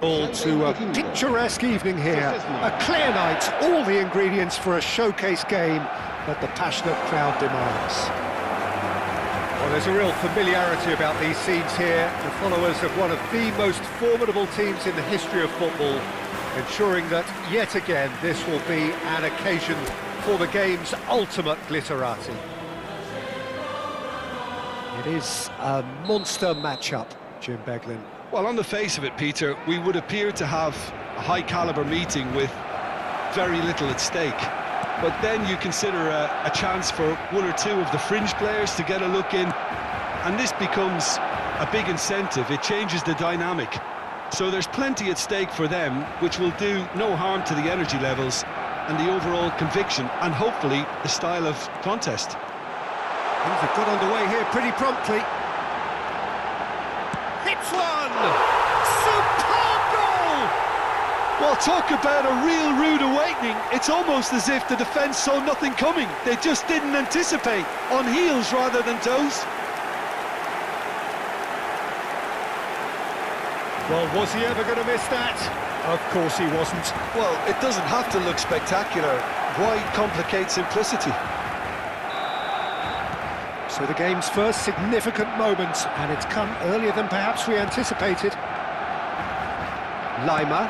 To a picturesque evening here, a clear night, all the ingredients for a showcase game that the passionate crowd demands. Well, there's a real familiarity about these scenes here, the followers of one of the most formidable teams in the history of football, ensuring that, yet again, this will be an occasion for the game's ultimate glitterati. It is a monster matchup, Jim Beglin. Well, on the face of it, Peter, we would appear to have a high-caliber meeting with very little at stake. But then you consider a chance for one or two of the fringe players to get a look in, and this becomes a big incentive. It changes the dynamic. So there's plenty at stake for them, which will do no harm to the energy levels and the overall conviction, and hopefully the style of contest. Things have got underway here pretty promptly. Hits one! Superb goal! Well, talk about a real rude awakening. It's almost as if the defence saw nothing coming. They just didn't anticipate, on heels rather than toes. Well, was he ever going to miss that? Of course he wasn't. Well, it doesn't have to look spectacular. Why complicate simplicity? So the game's first significant moment, and it's come earlier than perhaps we anticipated. Lima,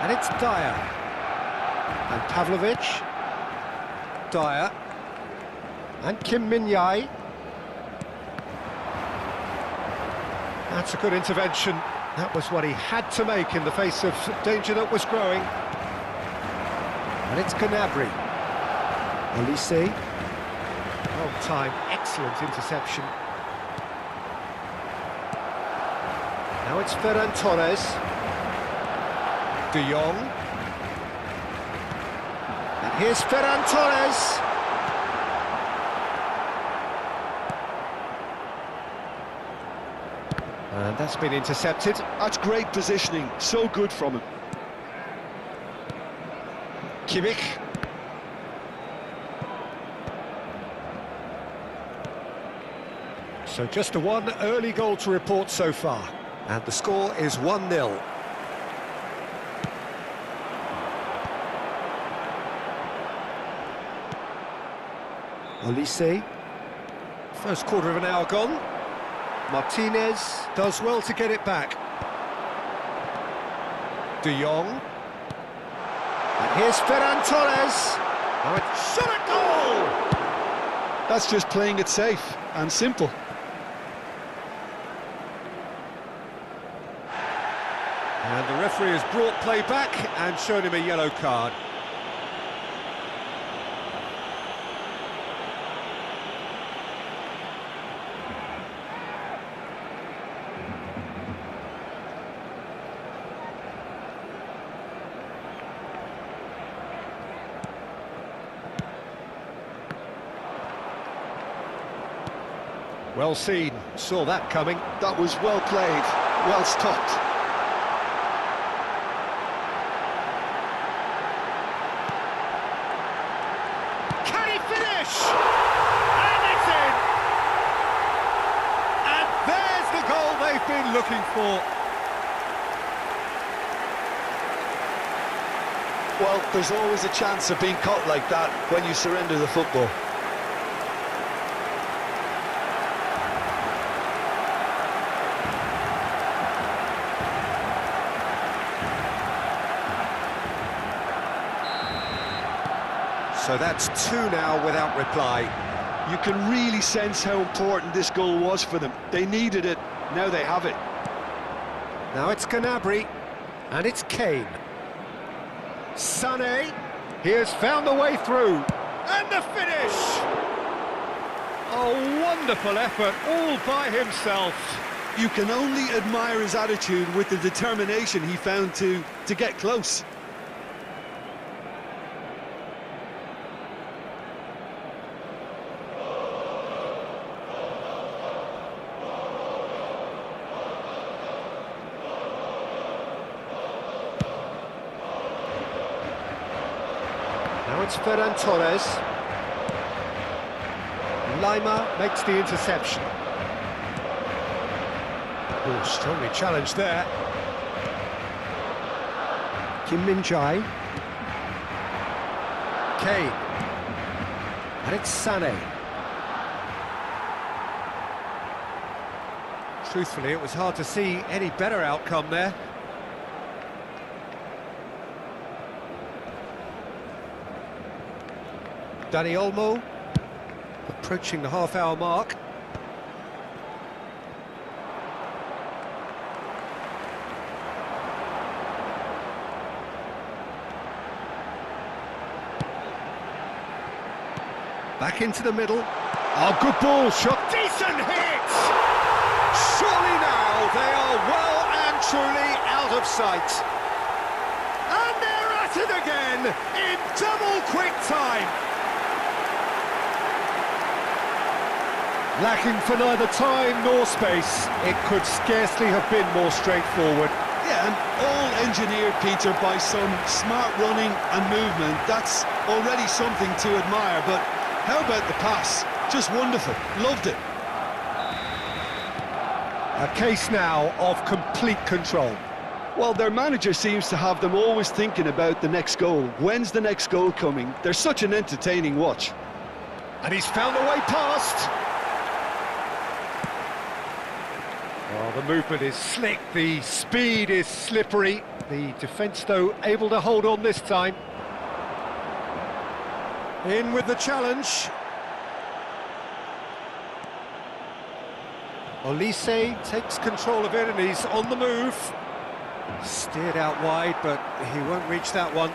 and it's Dyer, and Pavlovic, Dyer, and Kim Min-jae. That's a good intervention. That was what he had to make in the face of danger that was growing. And it's Gnabry. Elise. Long time, excellent interception. Now it's Ferran Torres. De Jong. And here's Ferran Torres. And that's been intercepted. That's great positioning, so good from him. Kimmich. So just a one early goal to report so far, and the score is 1-0. Elise, first quarter of an hour gone. Martinez does well to get it back. De Jong. And here's Ferran Torres. Oh, it's shot at goal! That's just playing it safe and simple. And the referee has brought play back and shown him a yellow card. Well seen, saw that coming. That was well played, well stopped. Can he finish? And it's in! And there's the goal they've been looking for. Well, there's always a chance of being caught like that when you surrender the football. So that's two now without reply. You can really sense how important this goal was for them. They needed it, now they have it. Now it's Gnabry, and it's Kane. Sané, he has found the way through, and the finish! A wonderful effort, all by himself. You can only admire his attitude with the determination he found to get close. Now it's Ferran Torres. Lima makes the interception. Oh, strongly challenged there. Kim Min-jae. Kane. And it's Sané. Truthfully, it was hard to see any better outcome there. Dani Olmo, approaching the half-hour mark. Back into the middle. Oh, good ball, shot. Decent hit! Surely now they are well and truly out of sight. And they're at it again in double quick time. Lacking for neither time nor space, it could scarcely have been more straightforward. Yeah, and all engineered, Peter, by some smart running and movement. That's already something to admire, but how about the pass? Just wonderful. Loved it. A case now of complete control. Well, their manager seems to have them always thinking about the next goal. When's the next goal coming? They're such an entertaining watch. And he's found a way past. Well, the movement is slick, the speed is slippery. The defence, though, able to hold on this time. In with the challenge. Olise takes control of it and he's on the move. Steered out wide, but he won't reach that one.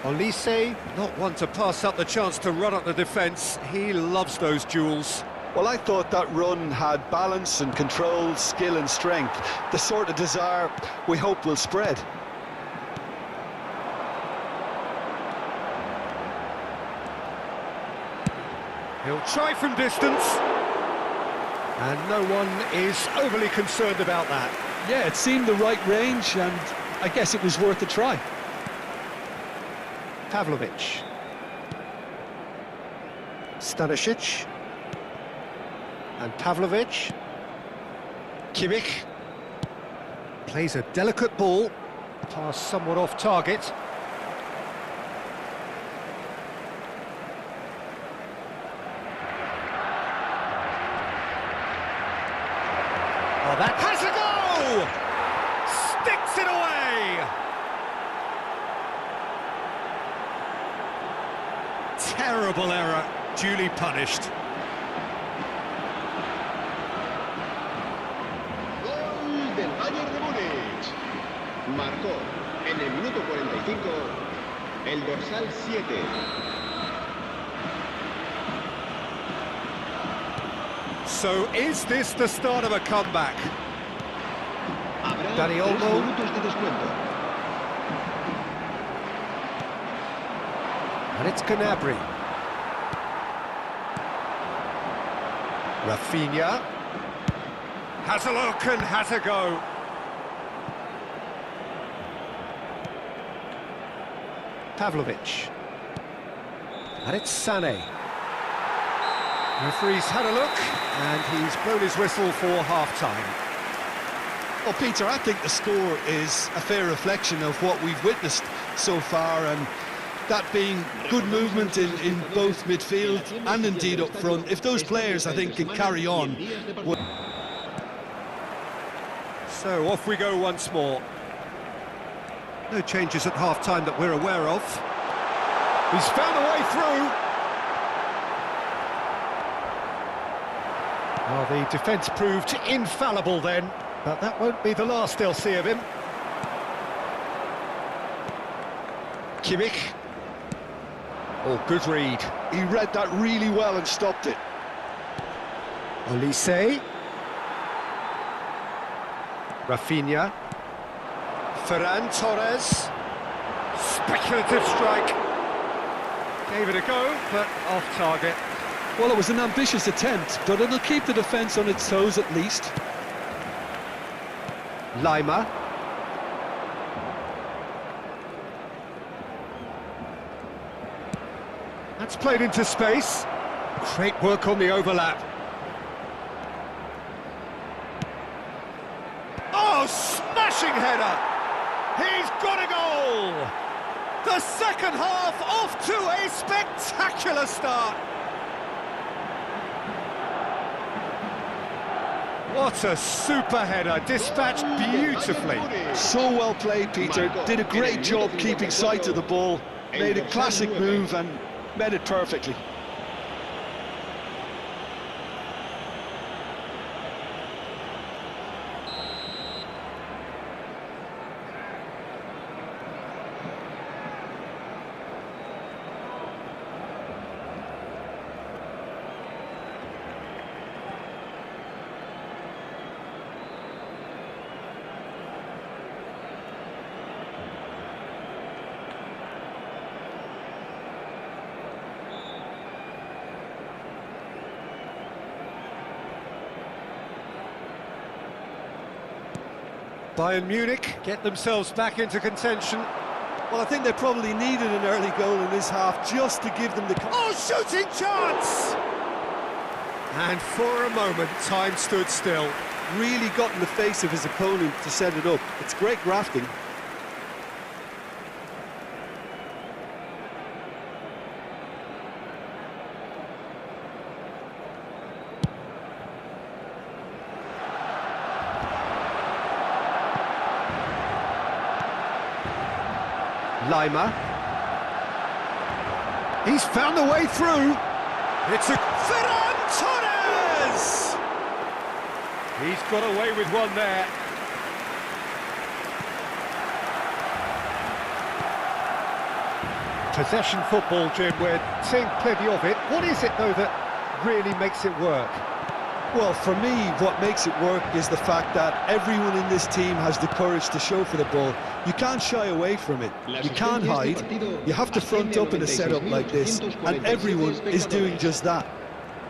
Olise, not one to pass up the chance to run up the defence. He loves those duels. Well, I thought that run had balance and control, skill and strength. The sort of desire we hope will spread. He'll try from distance. And no one is overly concerned about that. Yeah, it seemed the right range, and I guess it was worth a try. Pavlovic. Stanisic. And Pavlovic. Kimmich. Plays a delicate ball. Pass somewhat off target. Oh, that has a go! Sticks it away! Terrible error, duly punished. Gol del Bayern de Múnich. Marcó en el minuto 45 el dorsal 7. So is this the start of a comeback? Dani Olmo. And it's Gnabry. Rafinha. Has a look and has a go. Pavlovic. And it's Sané. Referee's had a look, and he's blown his whistle for half-time. Well, Peter, I think the score is a fair reflection of what we've witnessed so far, and that being good movement in both midfield and indeed up front. If those players, I think, can carry on. So off we go once more. No changes at half-time that we're aware of. He's found a way through. Well, the defence proved infallible then, but that won't be the last they'll see of him. Kimmich. Oh, good read. He read that really well and stopped it. Olise. Rafinha. Ferran, Torres. Speculative strike. Gave it a go, but off target. Well, it was an ambitious attempt, but it'll keep the defence on its toes at least. Lima. That's played into space. Great work on the overlap. Oh, smashing header! He's got to go! The second half off to a spectacular start. What a super header, dispatched beautifully. So well played, Peter. Did a great job keeping sight of the ball. Made a classic move and met it perfectly. Bayern Munich get themselves back into contention. Well, I think they probably needed an early goal in this half just to give them the... Oh, shooting chance! And for a moment, time stood still. Really got in the face of his opponent to set it up. It's great grafting. Lima. He's found the way through. It's a Ferran Torres! He's got away with one there. Possession football, Jim, we're seeing plenty of it. What is it, though, that really makes it work? Well, for me, what makes it work is the fact that everyone in this team has the courage to show for the ball. You can't shy away from it. You can't hide. You have to front up in a setup like this, and everyone is doing just that.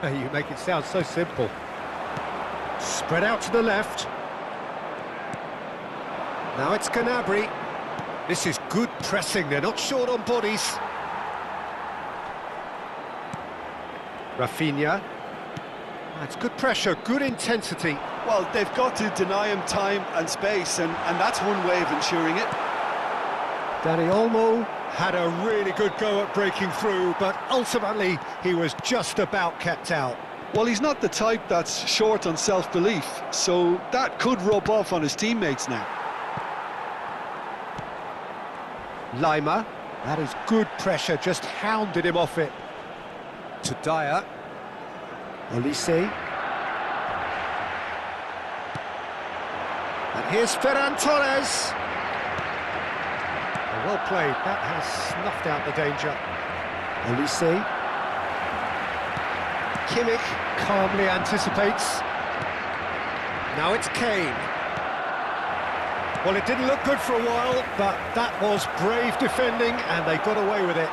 You make it sound so simple. Spread out to the left. Now it's Gnabry. This is good pressing. They're not short on bodies. Rafinha. That's good pressure, good intensity. Well, they've got to deny him time and space, and that's one way of ensuring it. Dani Olmo had a really good go at breaking through, but ultimately he was just about kept out. Well, he's not the type that's short on self-belief, so that could rub off on his teammates now. Lima, that is good pressure, just hounded him off it. To Dyer. Olise. And here's Ferran Torres. Well played, that has snuffed out the danger. Olise. Kimmich calmly anticipates. Now it's Kane. Well, it didn't look good for a while, but that was brave defending, and they got away with it.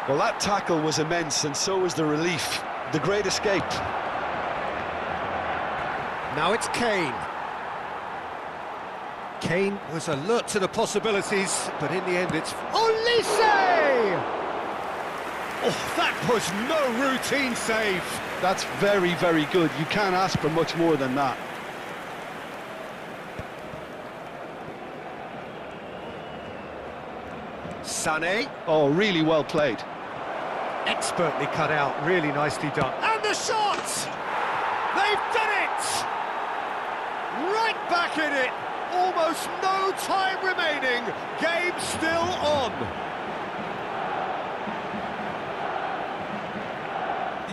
Well, that tackle was immense, and so was the relief. The great escape. Now it's Kane. Kane was alert to the possibilities, but in the end it's Olise! Oh, that was no routine save. That's very, very good. You can't ask for much more than that. Sané. Oh, really well played. Expertly cut out, really nicely done. And the shot! They've done it! Right back in it! Almost no time remaining. Game still on.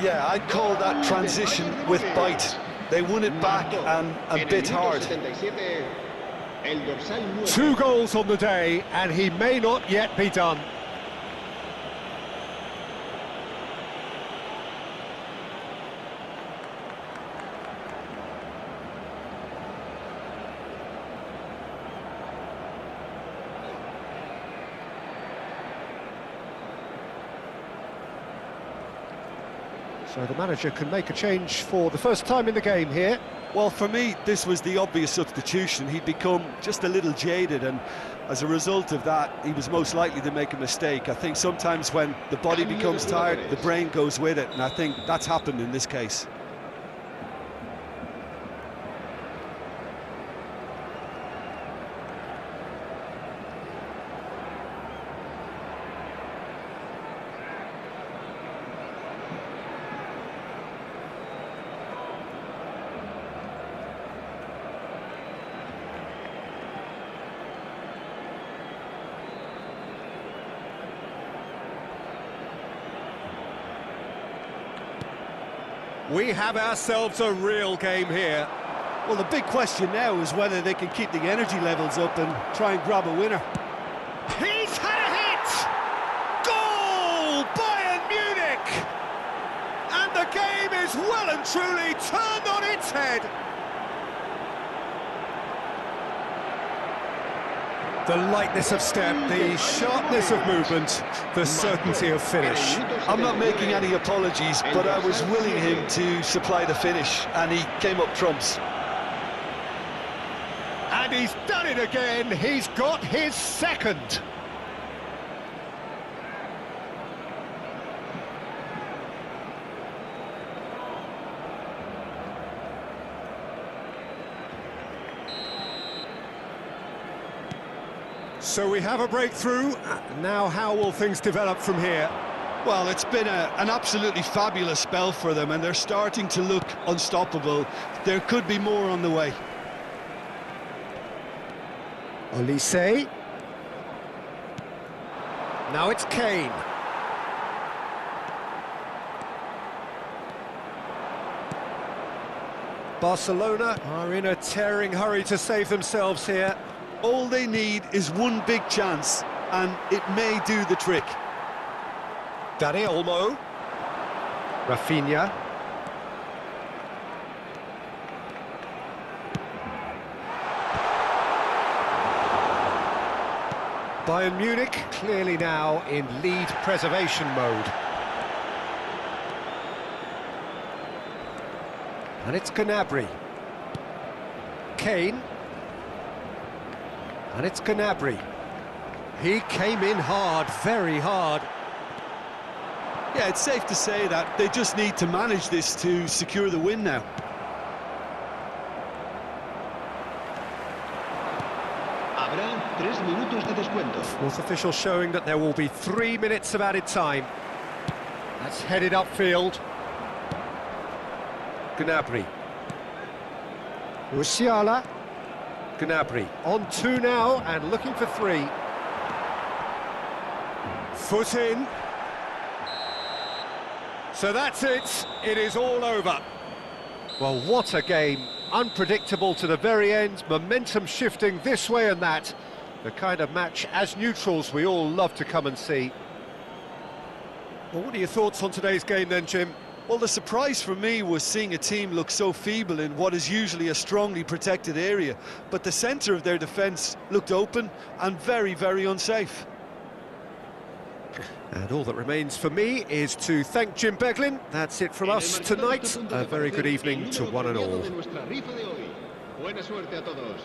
Yeah, I'd call that transition with bite. They won it back and bit hard. 2 goals on the day, and he may not yet be done. So the manager can make a change for the first time in the game here. Well, for me, this was the obvious substitution. He'd become just a little jaded, and as a result of that, he was most likely to make a mistake. I think sometimes when the body becomes tired, the brain goes with it, and I think that's happened in this case. We have ourselves a real game here. Well, the big question now is whether they can keep the energy levels up and try and grab a winner. He's had a hit! Goal! Bayern Munich! And the game is well and truly turned on its head. The lightness of step, the sharpness of movement, the certainty of finish. I'm not making any apologies, but I was willing him to supply the finish, and he came up trumps. And he's done it again, he's got his second. So we have a breakthrough. Now how will things develop from here? Well, it's been an absolutely fabulous spell for them, and they're starting to look unstoppable. There could be more on the way. Olise. Now it's Kane. Barcelona are in a tearing hurry to save themselves here. All they need is one big chance, and it may do the trick. Dani Olmo. Rafinha. Bayern Munich clearly now in lead preservation mode. And it's Gnabry. Kane. And it's Gnabry. He came in hard, very hard. Yeah, it's safe to say that they just need to manage this to secure the win now. Habrá 3 minutos de descuento. Fourth official showing that there will be 3 minutes of added time. That's headed upfield. Gnabry. Musiala. Gnabry on 2 now and looking for 3. Foot in. So that's it. It is all over. Well, what a game. Unpredictable to the very end. Momentum shifting this way and that. The kind of match, as neutrals, we all love to come and see. Well, what are your thoughts on today's game then, Jim? Well, the surprise for me was seeing a team look so feeble in what is usually a strongly protected area, but the centre of their defence looked open and very, very unsafe. And all that remains for me is to thank Jim Beglin. That's it from us tonight. A very good evening to one and all. Buena suerte a todos.